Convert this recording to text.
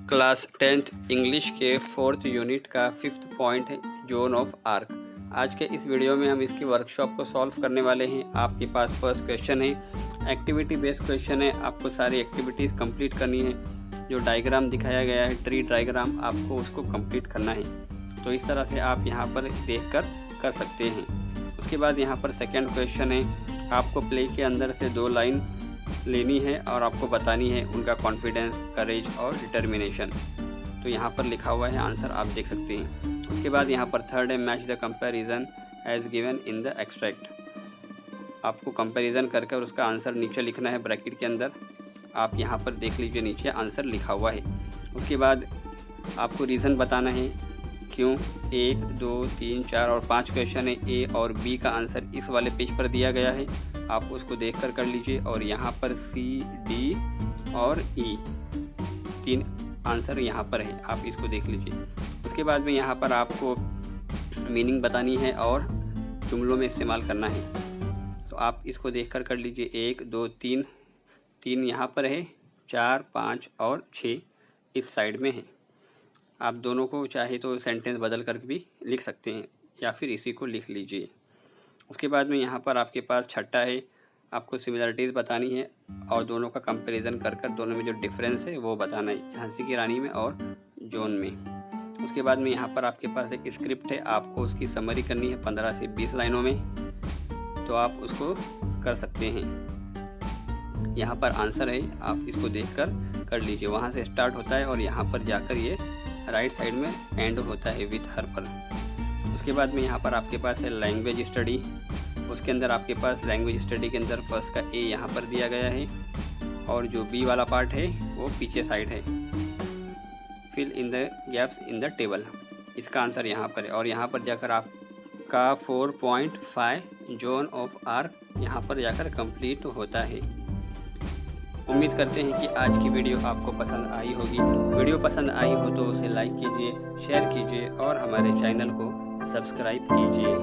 Class 10th English के 4th unit का 5th point है जोन ऑफ आर्क। आज के इस वीडियो में हम इसकी वर्कशॉप को सॉल्व करने वाले हैं। आपके पास फर्स्ट क्वेश्चन है, एक्टिविटी बेस्ड क्वेश्चन है। आपको सारी एक्टिविटीज़ कंप्लीट करनी है। जो डायग्राम दिखाया गया है ट्री डायग्राम, आपको उसको कंप्लीट करना है। तो इस तरह से आप यहाँ पर देख कर सकते हैं। उसके बाद यहाँ पर सेकेंड क्वेश्चन है, आपको प्ले के अंदर से 2 लाइन लेनी है और आपको बतानी है उनका कॉन्फिडेंस, करेज और डिटर्मिनेशन। तो यहाँ पर लिखा हुआ है, आंसर आप देख सकते हैं। उसके बाद यहाँ पर थर्ड है, match the comparison as given in the extract. आपको कंपैरिजन करके उसका आंसर नीचे लिखना है ब्रैकेट के अंदर। आप यहाँ पर देख लीजिए, नीचे आंसर लिखा हुआ है। उसके बाद आपको रीज़न बताना है क्यों। 1, 2, 3, 4 और 5 क्वेश्चन है। ए और बी का आंसर इस वाले पेज पर दिया गया है, आप उसको देख कर लीजिए। और यहाँ पर सी, डी और ई 3 आंसर यहाँ पर है, आप इसको देख लीजिए। उसके बाद में यहाँ पर आपको मीनिंग बतानी है और जुमलों में इस्तेमाल करना है। तो आप इसको देख कर लीजिए। 1, 2, 3 यहाँ पर है, 4, 5 और 6 इस साइड में है। आप दोनों को चाहे तो सेंटेंस बदल कर भी लिख सकते हैं या फिर इसी को लिख लीजिए। उसके बाद में यहाँ पर आपके पास छठा है, आपको सिमिलरिटीज़ बतानी है और दोनों का कंपैरिजन कर दोनों में जो डिफरेंस है वो बताना है, झांसी की रानी में और जोन में। उसके बाद में यहाँ पर आपके पास एक स्क्रिप्ट है, आपको उसकी समरी करनी है 15 से 20 लाइनों में। तो आप उसको कर सकते हैं। यहाँ पर आंसर है, आप इसको देख कर लीजिए। वहाँ से स्टार्ट होता है और यहाँ पर जाकर ये राइट साइड में एंड होता है विथ हर पर। उसके बाद में यहाँ पर आपके पास है लैंग्वेज स्टडी। उसके अंदर आपके पास लैंग्वेज स्टडी के अंदर फर्स्ट का ए यहाँ पर दिया गया है और जो बी वाला पार्ट है वो पीछे साइड है। Fill in the gaps in the table, इसका आंसर यहाँ पर है। और यहाँ पर जाकर आपका 4.5 जोन ऑफ आर्क यहाँ पर जाकर कंप्लीट होता है। उम्मीद करते हैं कि आज की वीडियो आपको पसंद आई होगी। वीडियो पसंद आई हो तो उसे लाइक कीजिए, शेयर कीजिए और हमारे चैनल को सब्सक्राइब कीजिए।